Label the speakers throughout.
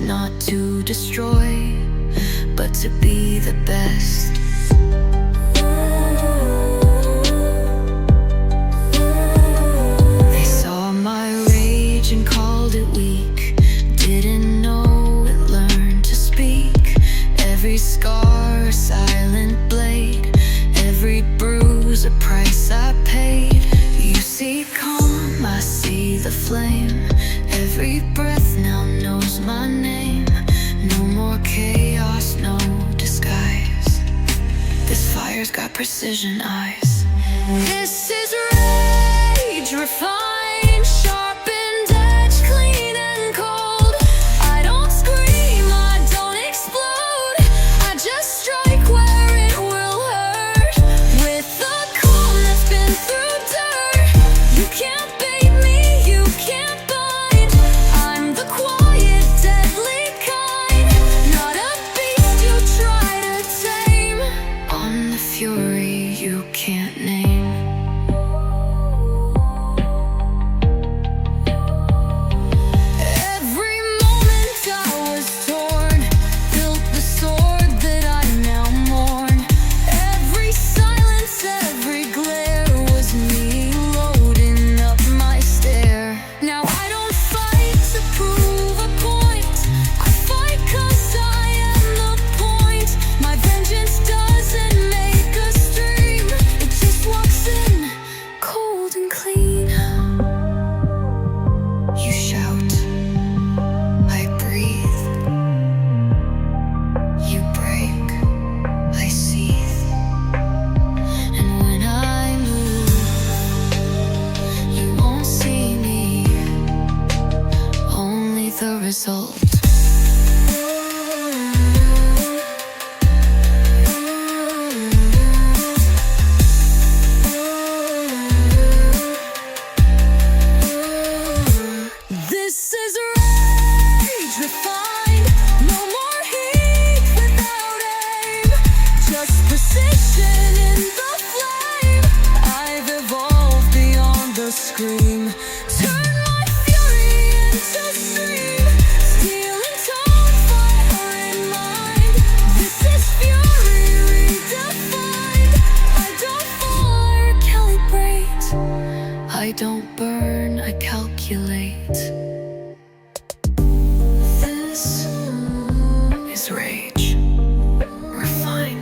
Speaker 1: not to destroy, but to be the best. They saw my rage and called it weak, didn't know it learned to speak. Every scar a silent blade, every bruise a price I paid. You see calm, I see the flame, every breath now knows my name. No more chaos, no disguise, this fire's got precision eyes. This is rage refined, sharpened edge, clean and cold. I don't scream, I don't explode, I just strike where it will hurt. With a calm that's been through dirt, you can't bait me, you can't bind. I'm the quiet, deadly kind, not a beast you try to tame. On the fury you can't name. Every moment I was torn, built the sword that I now mourn. Every silence, every glare was me loading up my stare. Now I don't fight to prove a point, I fight 'cause I am the point. My vengeance doesn't make us dream, it just walks in, cold and clean. You shout, I breathe. You break, I seethe. And when I move, you won't see me, only the result. This is rage refined, no more heat without aim, just precision in the flame. I've evolved beyond the scream, turn my fury into stream, steel and tone, fire in mind. This is fury redefined. I don't fall or calibrate, I don't burn, I calculate. This is rage refined.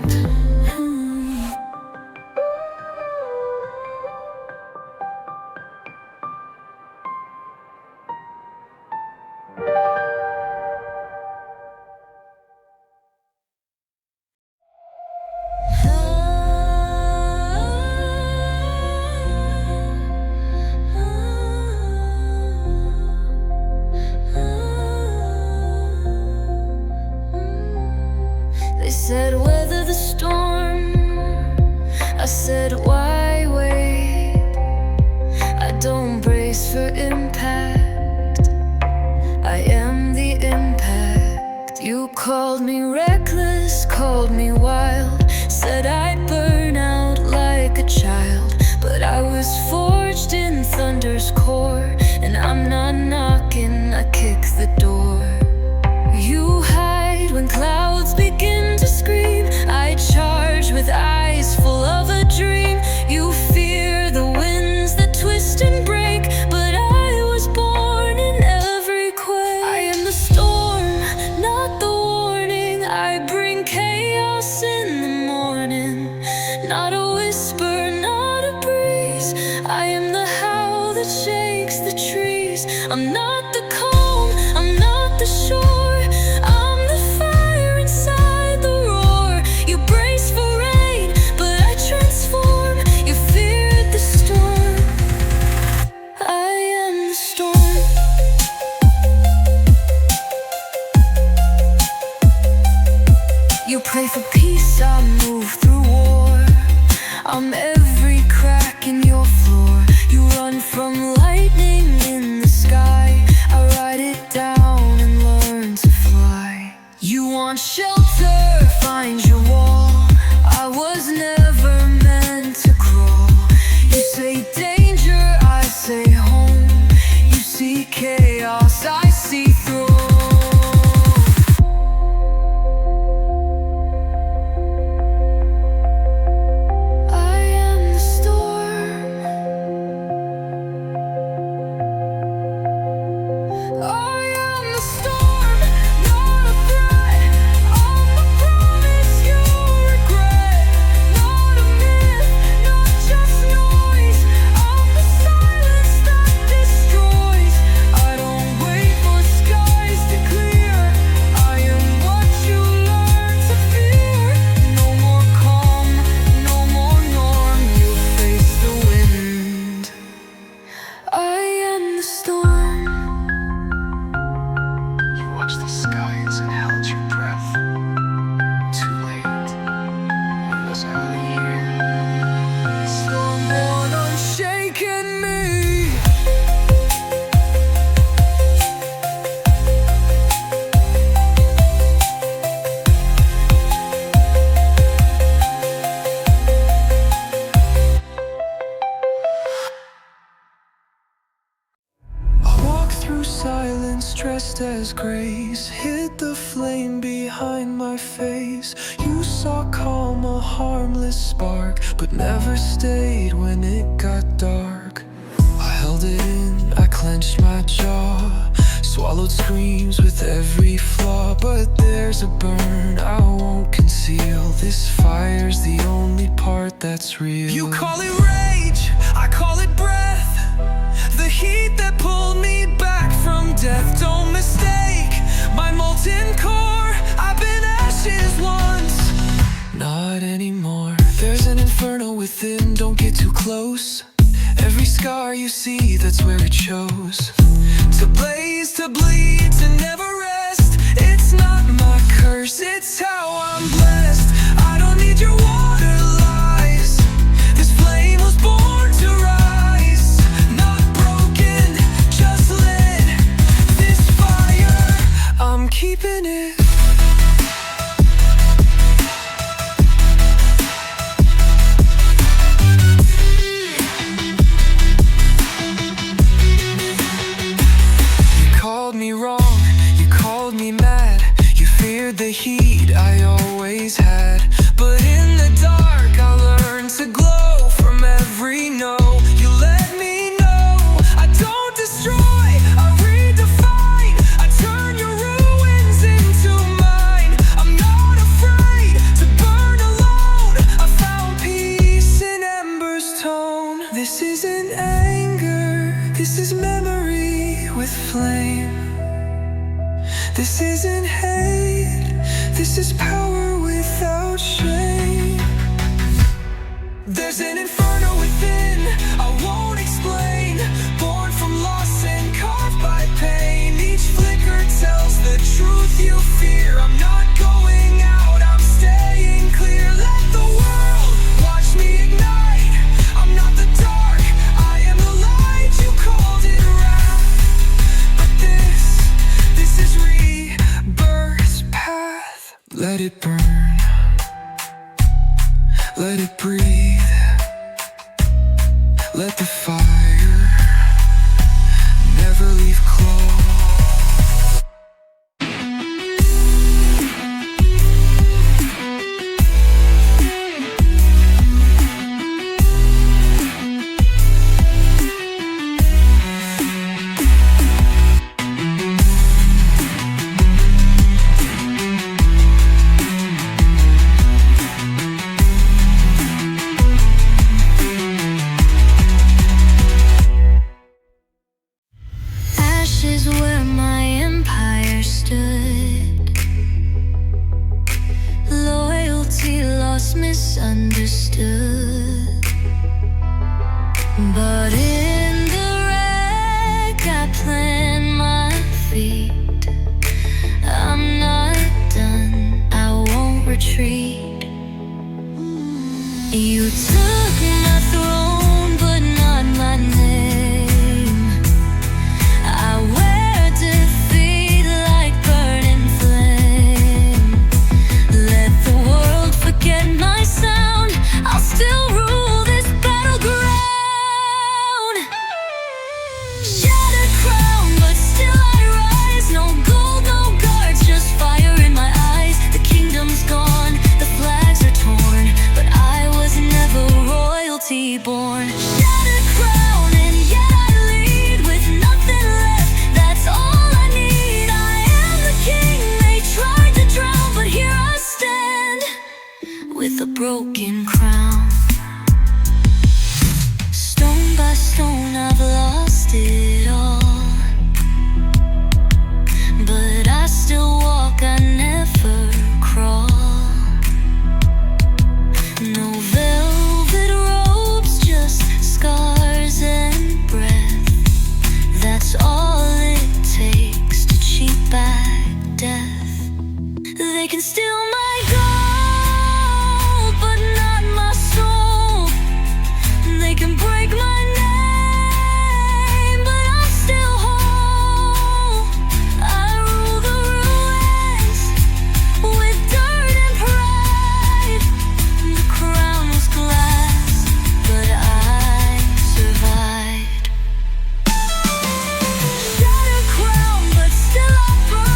Speaker 1: They said weather the storm, I said why wait? I don't brace for impact, I am the impact. You called me reckless, called me wild, said I'd burn out like a child. But I was forged in thunder's core, and I'm not knocking, I kick the door. You hide when clouds begin to scream, I charge with eyes full of a dream. You fear the winds that twist and break, but I was born in every quake. I am the storm, not the warning, I bring chaos in the morning. Not a whisper, not a breeze, I am the howl that shakes the trees. I'm not the calm, I'm not the shore, I'm the fire inside the roar. You brace for rain, but I transform. You feared the storm, I am the storm. You pray for peace, I move through war. I'm every crack in your floor. You run from lightning in the sky, I ride it down and learn to fly. You want shelter, find your wall, I was never meant to crawl. You say danger, I say home. You see chaos, I see through.
Speaker 2: God's grace hit the flame behind my face. You saw calm, a harmless spark, but never stayed when it got dark. I held it in, I clenched my jaw, swallowed screams with every flaw. But there's a burn I won't conceal. This fire's the only part that's real. You call it rage, I call it breath, the heat that pulled me back from death. Don't mistake my molten core, I've been ashes once, not anymore. There's an inferno within, don't get too close. Every scar you see, that's where it shows. To blaze, to bleed, to never rest. It's not my curse, it's how I'm blessed. I don't need your water lies. This flame was born to rise, not broken, just lit. This fire, I'm keeping it. Me wrong, you called me mad, you feared the heat I always had. But in the dark I learned to glow from every no. You let me know I don't destroy, I redefine. I turn your ruins into mine. I'm not afraid to burn alone. I found peace in ember's tone. This isn't anger, this is memory with flame. This isn't hate, this is power without shame. There's an inferno within, I won't explain. Born from loss and carved by pain. Each flicker tells the truth you fear. I'm not going out, I'm staying clear. Let the world watch me ignite. I'm not the dark, I am the light. You called it wrath, but this is rebirth's path. Let it burn, let it breathe. Let the fire never leave close.
Speaker 1: Is where my empire stood. Loyalty lost, misunderstood. But in the wreck I plant my feet. I'm not done, I won't retreat. You took my throne, but not my name. Born, shattered crown, and yet I lead with nothing left. That's all I need. I am the king they tried to drown, but here I stand with a broken crown. Stone by stone I've lost it all, but I still walk, I never crawl. No velvet robes, just scars and breath. That's all it takes to cheat back death. They can steal my gold, but not my soul. They can break my name, but I'm still whole. I rule the ruins with dirt and pride. The crown was glass, but I survived. Shattered crown, but still I burn.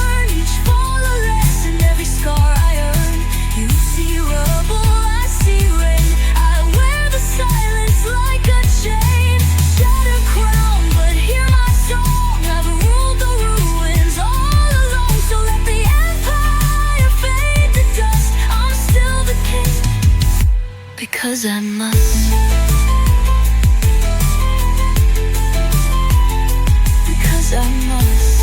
Speaker 1: because I must. Because I must.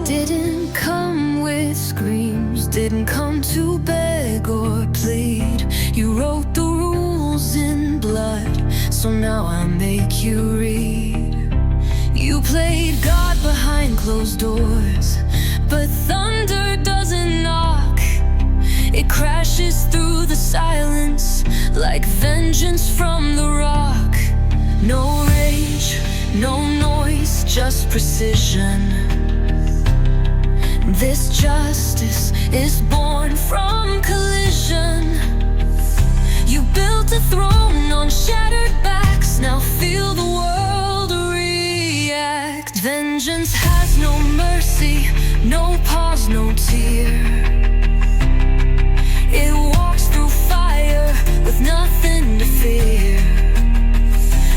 Speaker 1: Didn't come with screams, didn't come to beg or plead. You wrote the rules in blood, so now I make you read. You played God behind closed doors, but thunder doesn't knock. It crashes through the silence like vengeance from the rock. No rage, no noise, just precision. This justice is born from collision. You built a throne on shattered backs, now feel the world react. Vengeance has no mercy, no pause, no tear. It walks through fire with nothing to fear.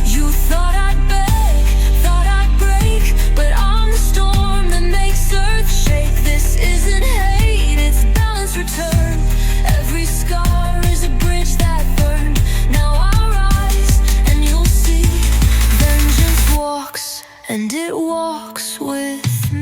Speaker 1: You thought I'd beg, thought I'd break, but I'm the storm that makes earth shake. This isn't hate, it's balance returned. Every scar is a bridge that burned. Now I rise and you'll see. Vengeance walks and it walks with me.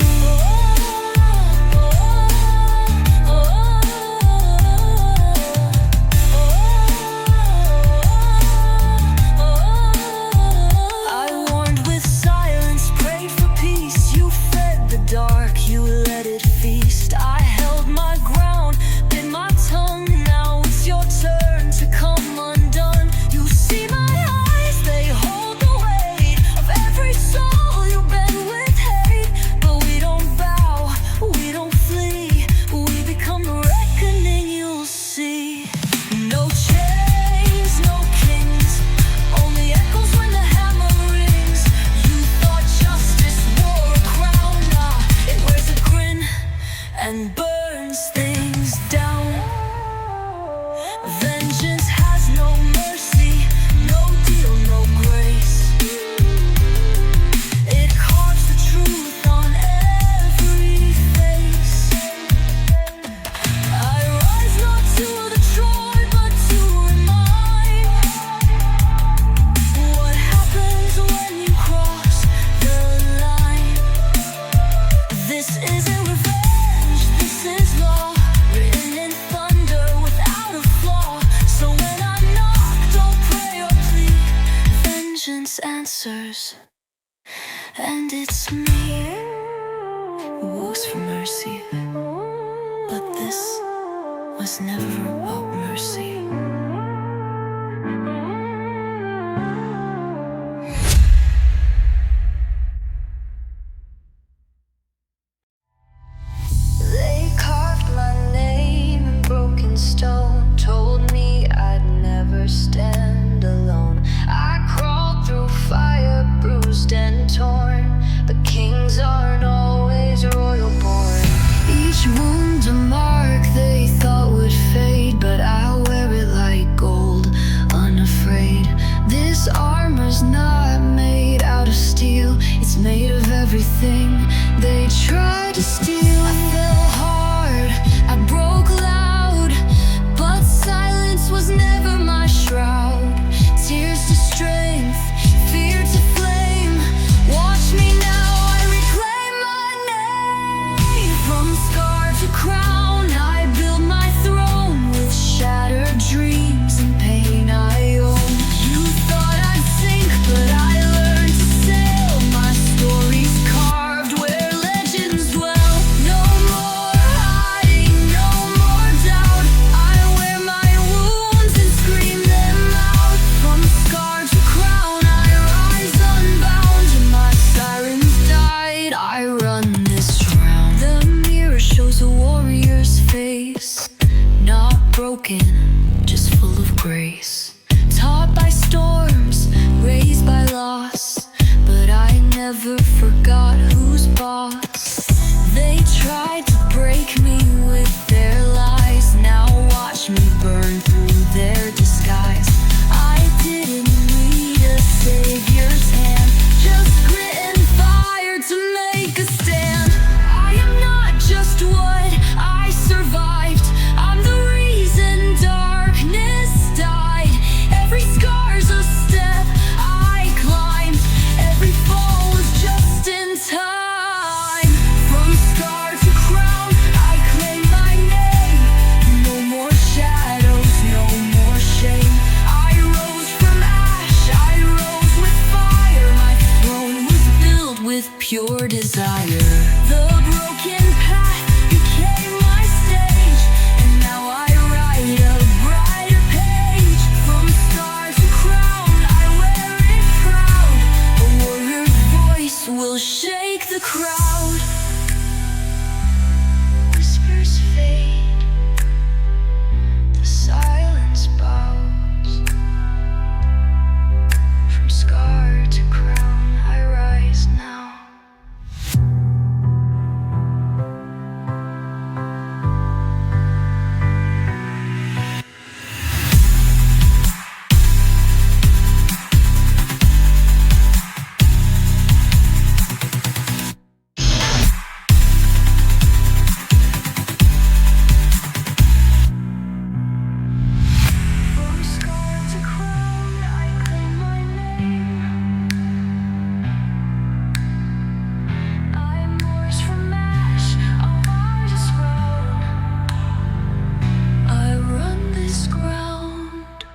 Speaker 1: I warned with silence, prayed for peace. You fed the dark, you let it feast. I held my ground, bit my tongue. Now it's your turn to come undone. You see my eyes, they hold the weight of every soul you bend with hate. But we don't bow, we don't flee. We become the reckoning, you'll see. No chains, no kings, only echoes when the hammer rings. You thought justice wore a crown, nah, it wears a grin and burns things down. Vengeance has no mercy, no deal, no grace. It carves the truth on every face. I rise not to the Troy, but to remind what happens when you cross the line. This isn't revenge, this is law, written in thunder without a flaw. So when I knock, don't pray or plead. Vengeance answers, and it's me who walks for mercy. But this was never about mercy. They carved my name in broken stone, told me I'd never stand alone. I crawled through fire, bruised and torn, but kings aren't always royal born. Each wound a mark they thought would fade, but I wear it like gold, unafraid. This armor's not made out of steel, it's made of everything they tried to steal. I fell hard, I broke loud, but silence was never my shroud. Tears to strength, fear to flame. Watch me now, I reclaim my name. From scar to crown, I build my throne with shattered dreams and pain I own. You thought I'd sink, but I learned to sail. My story's carved where legends dwell. No more hiding, no more doubt. I wear my wounds and scream them out. From scar to crown, I rise unbound. And my sirens died, I run this round. The mirror shows a warrior's face, not broken, just full of grace. Taught by storms, raised by loss, but I never forgot who's boss. They tried to break me with their lies. Now watch me burn through their disguise. I didn't need a savior's hand, just grit and fire to make a stand. I am not just what I survived, I'm the reason darkness died. Every scar's a step I climbed, every fall was just in time. From scar to crown, I claim my name. No more shadows, no more shame. I rose from ash, I rose with fire. My throne was filled with pure desire. The broken path became my stage, and now I write a brighter page. From scar to crown, I wear it proud. A warrior's voice will shake the crowd. Whispers fade, the silence bows. From scar to crown, I rise now. From scar to crown, I claim my name. I'm yours from ash, I'll rise as well. I run this ground.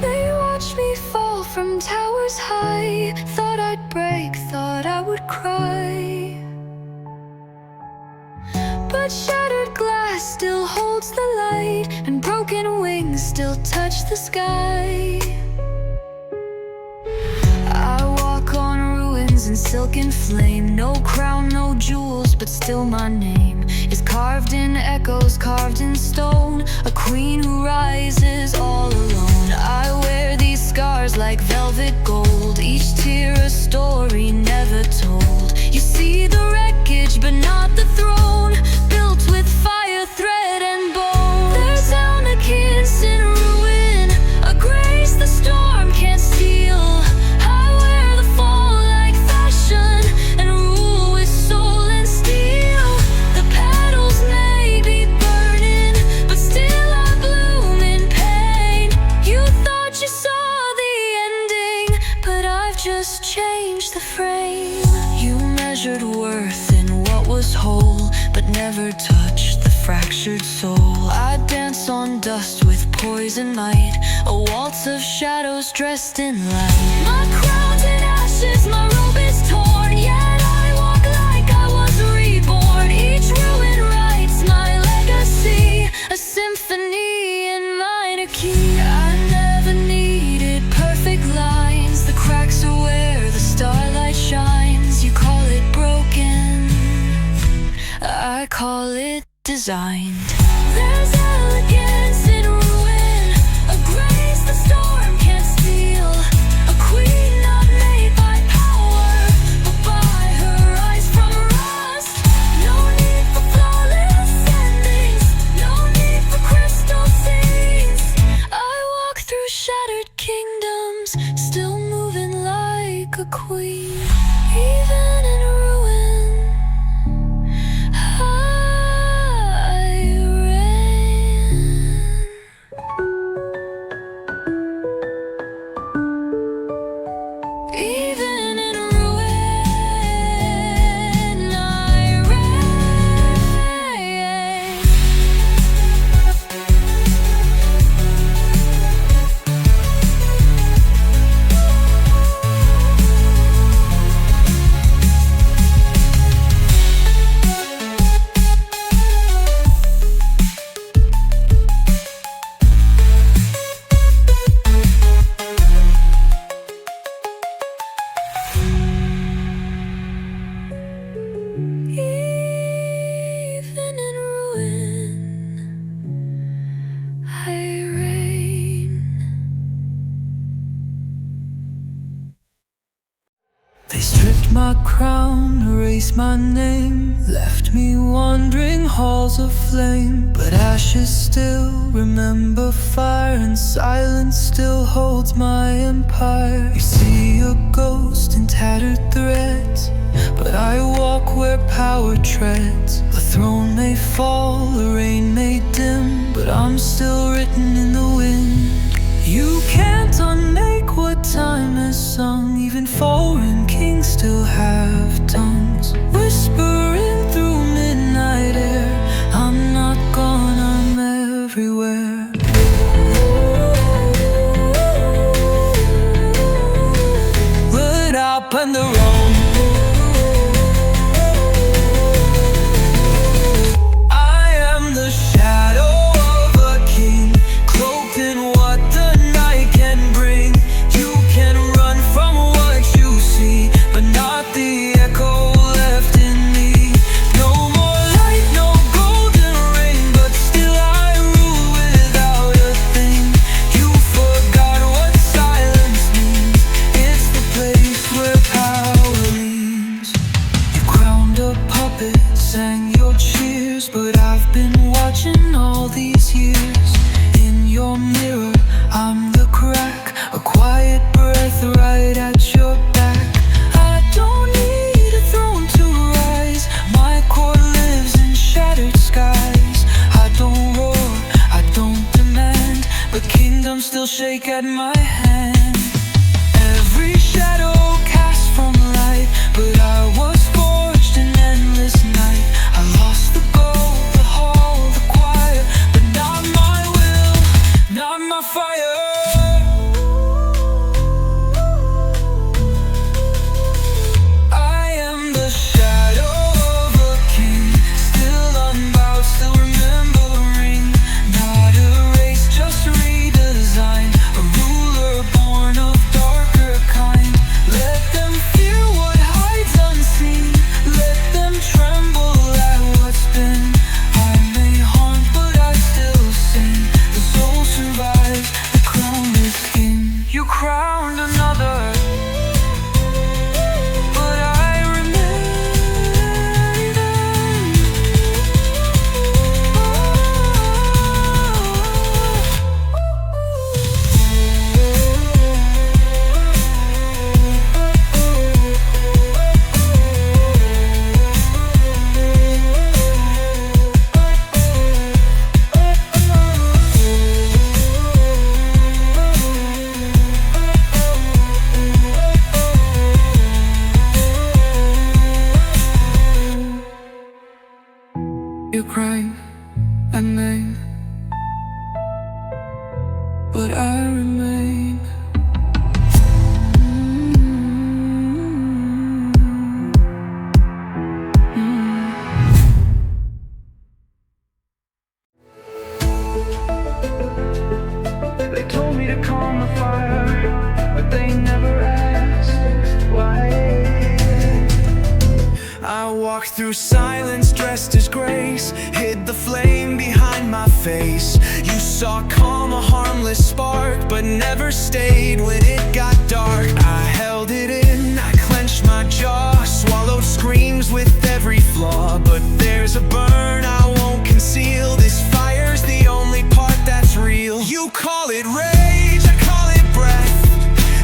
Speaker 1: They watched me fall from towers high. Thought I'd break, thought I would cry. But shattered glass still holds the light, and broken wings still touch the sky. I walk on ruins in silken flame. No crown, no jewels, but still my name is carved in echoes, carved in stone. A queen who rises all alone. I wear these scars like velvet gold, each tear a story never told. You see the wreckage, but not the throne, built with fire, thread, and bone. There's elegance in ruin, a grace the storm can't steal. I wear the fall like fashion, and rule with soul and steel. The petals may be burning, but still I bloom in pain. You thought you saw the ending, but I've just changed the frame. You measured worth in what was whole, but never touched the fractured soul. I dance on dust with poison might, a waltz of shadows dressed in light. My crown's in ashes, my robe is torn, yet I walk like I was reborn. Each ruin writes my legacy, a symphony in minor key. I never needed perfect lines, the cracks are where the starlight shines. You call it broken, I call it designed. There's elegance in ruin, a grace the storm can't steal. A queen not made by power, but by her rise from rust. No need for flawless endings, no need for crystal scenes. I walk through shattered kingdoms, still moving like a queen. Even in ruin, I reign.
Speaker 2: beneath my name, left me wandering halls of flame. But ashes still remember fire, and silence still holds my empire. You see a ghost in tattered threads, but I walk where power treads. The throne may fall, the rain may dim, but I'm still written in the wind. You can't unmake what time has sung. Even foreign kings still have tongues, whispering through midnight air. I'm not gone, I'm everywhere. Lit up on the road, I am the shadow of a king, cloaked in what the night can bring. You can run from what you see, but not the echo left in me. No more light, no golden rain, but still I rule without a thing. You forgot what silence means. It's the place where power leans. You crowned a puppet, sang your cheers, but I've been watching all these years. In your mirror, I'm the crack, a quiet breath right at your back. I don't need a throne to rise, my core lives in shattered skies. I don't roar, I don't demand, but kingdoms still shake at my hand. Every shadow cast from light, but I was forged in endless night. I lost the gold, the hall, the choir, but not my will, not my fire. I am the shadow of a king, still unbowed, still remembering. Not erased, just redesigned, a ruler born of darker kind. Let them fear what hides unseen, let them tremble at what's been. I may haunt, but I still sing. The soul survives, the crown is king. You crowned another, but I remain. You crying and name, but I remain. They told me to calm the fire, but they never asked why. I walked through silence dressed as grace, hid the flame behind my face. You saw calm, a harmless spark, but never stayed when it got dark. I held it in, I clenched my jaw, swallowed screams with every flaw. But there's a burn I won't conceal, this fire's the only part that's real. You call it rage, I call it breath,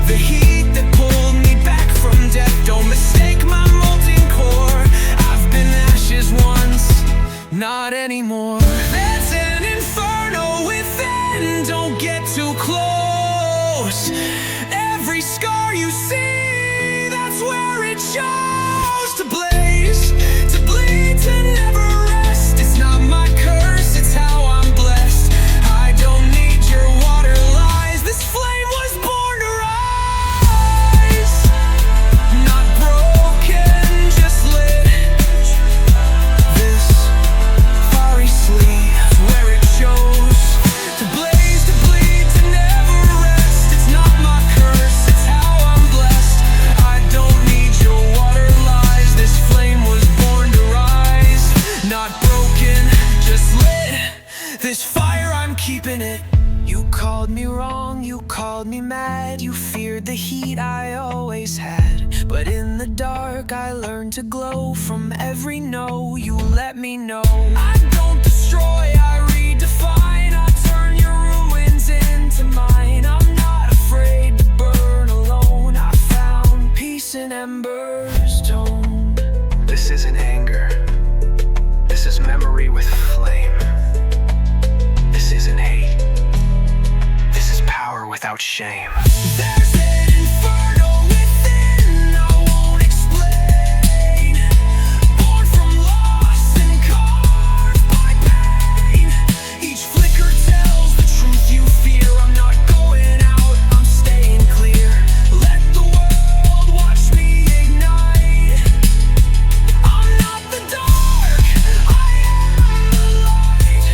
Speaker 2: the heat that pulled me back from death. Don't mistake my molten core, I've been ashes once, not anymore. There's an inferno within, don't get too close. Every scar you see, that's where it shows. To blaze, to bleed, to never rest. It's not my curse, it's how I'm blessed. I don't need your water lies, this flame was born to rise. Not broken, just lit. This fiery sleep, where it shows. To blaze, to bleed, to never rest. It's not my curse, it's how I'm blessed. I don't need your water lies, this flame was born to rise. Not broken, just lit. This fire, I'm keeping it. You called me wrong, you called me mad. You feared the heat I always had. But in the dark I learned to glow. From every no you let me know. I don't destroy, I redefine. I turn your ruins into mine. I'm not afraid to burn alone. I found peace in embers toned.
Speaker 3: This isn't anger. This is memory with flame. This isn't hate. This is power without shame.
Speaker 2: There's an inferno within, I won't explain. Born from loss and carved by pain. Each flicker tells the truth you fear. I'm not going out, I'm staying clear. Let the world watch me ignite. I'm not the dark, I am the light.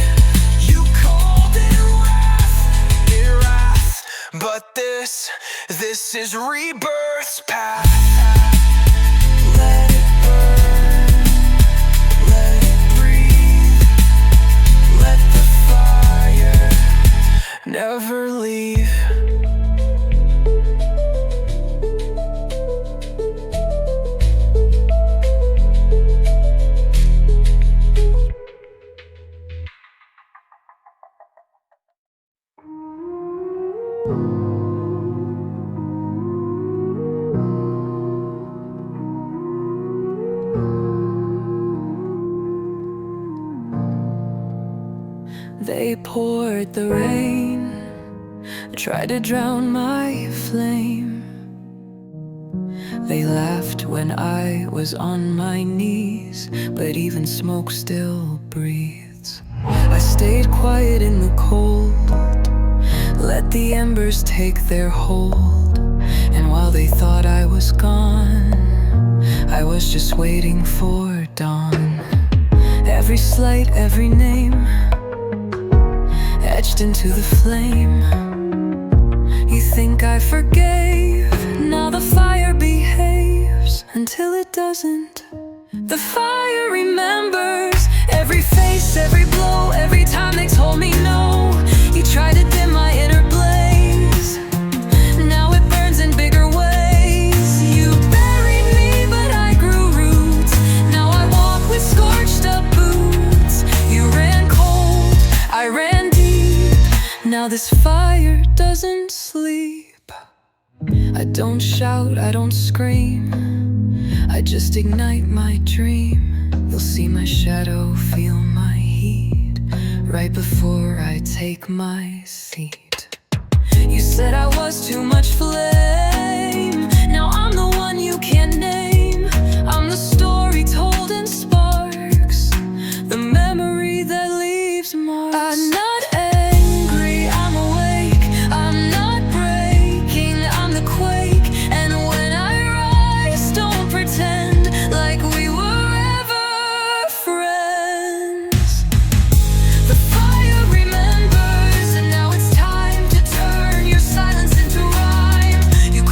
Speaker 2: You called it wrath, but this is rebirth's path. Let it burn, let it breathe. Let the fire never leave.
Speaker 1: They poured the rain, tried to drown my flame. They laughed when I was on my knees, but even smoke still breathes. I stayed quiet in the cold, let the embers take their hold. And while they thought I was gone, I was just waiting for dawn. Every slight, every name etched into the flame. You think I forgave, now the fire behaves until it doesn't. The fire remembers every face, every blow, every time they told me no. You tried to dim my inner blaze, now it burns in bigger ways. You buried me, but I grew roots. Now I walk with scorched up boots. You ran cold, I ran deep. Now this fire doesn't sleep. I don't shout, I don't scream, I just ignite my dream. You'll see my shadow, feel my heat, right before I take my seat. You said I was too much flame, now I'm the one you can't name. I'm the story told in sparks, the memory that leaves marks. I'm not angry, I'm awake. I'm not breaking, I'm the quake. And when I rise, don't pretend like we were ever friends. The fire remembers, and now it's time to turn your silence into rhyme. You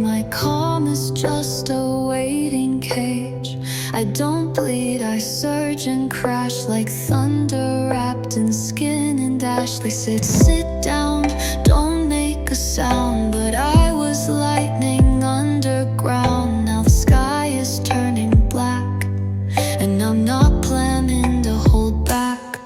Speaker 1: My calm is just a waiting cage. I don't bleed, I surge and crash like thunder wrapped in skin and ash. They said sit down, don't make a sound, but I was lightning underground. Now the sky is turning black, and I'm not planning to hold back.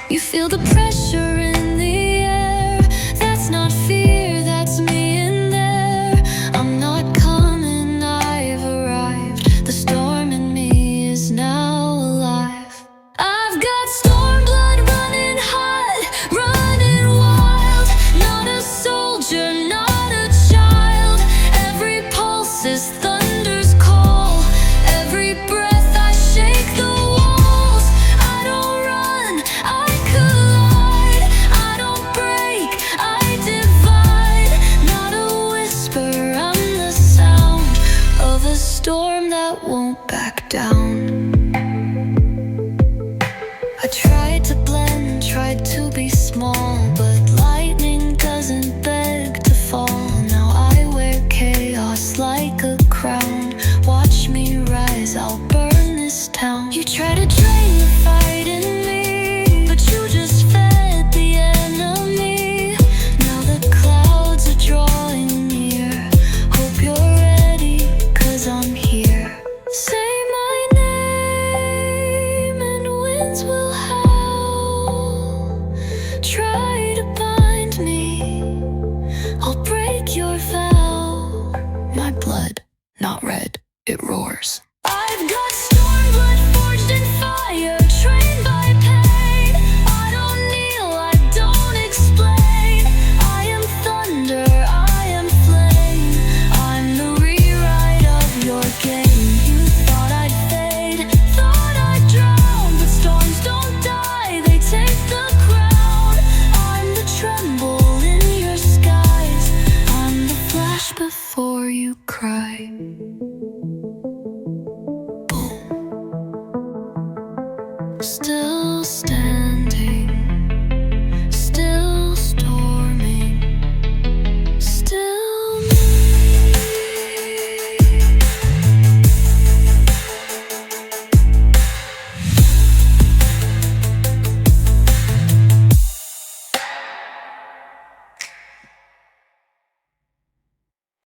Speaker 1: You feel the pressure in the air, that's not fear, that's me in there. I'm not coming, I've arrived. The storm in me is now alive. I've got stormblood running hot, running wild. Not a soldier, not a child. Every pulse is thunder's call. Every breath I shake the walls. I don't run, I collide. I don't break, I divide. Not a whisper, I'm the sound of a storm that won't back down. I tried to blend, tried to be small, but lightning doesn't beg to fall. Now I wear chaos like a crown. Watch me rise, I'll burn this town. You try to drain the fight in me, but you just fed the enemy. Now the clouds are drawing near. Hope you're ready, 'cause I'm here. Say my name and winds will howl. Try to bind me, I'll break your vow. My blood, not red, it roars. I've got stormblood forged in fire, trained by pain. I don't kneel, I don't explain. I am thunder, I am flame. I'm the rewrite of your game. You thought I'd fade, thought I'd drown, but storms don't die, they take the crown. I'm the tremble in your skies. I'm the flash before you cry. Still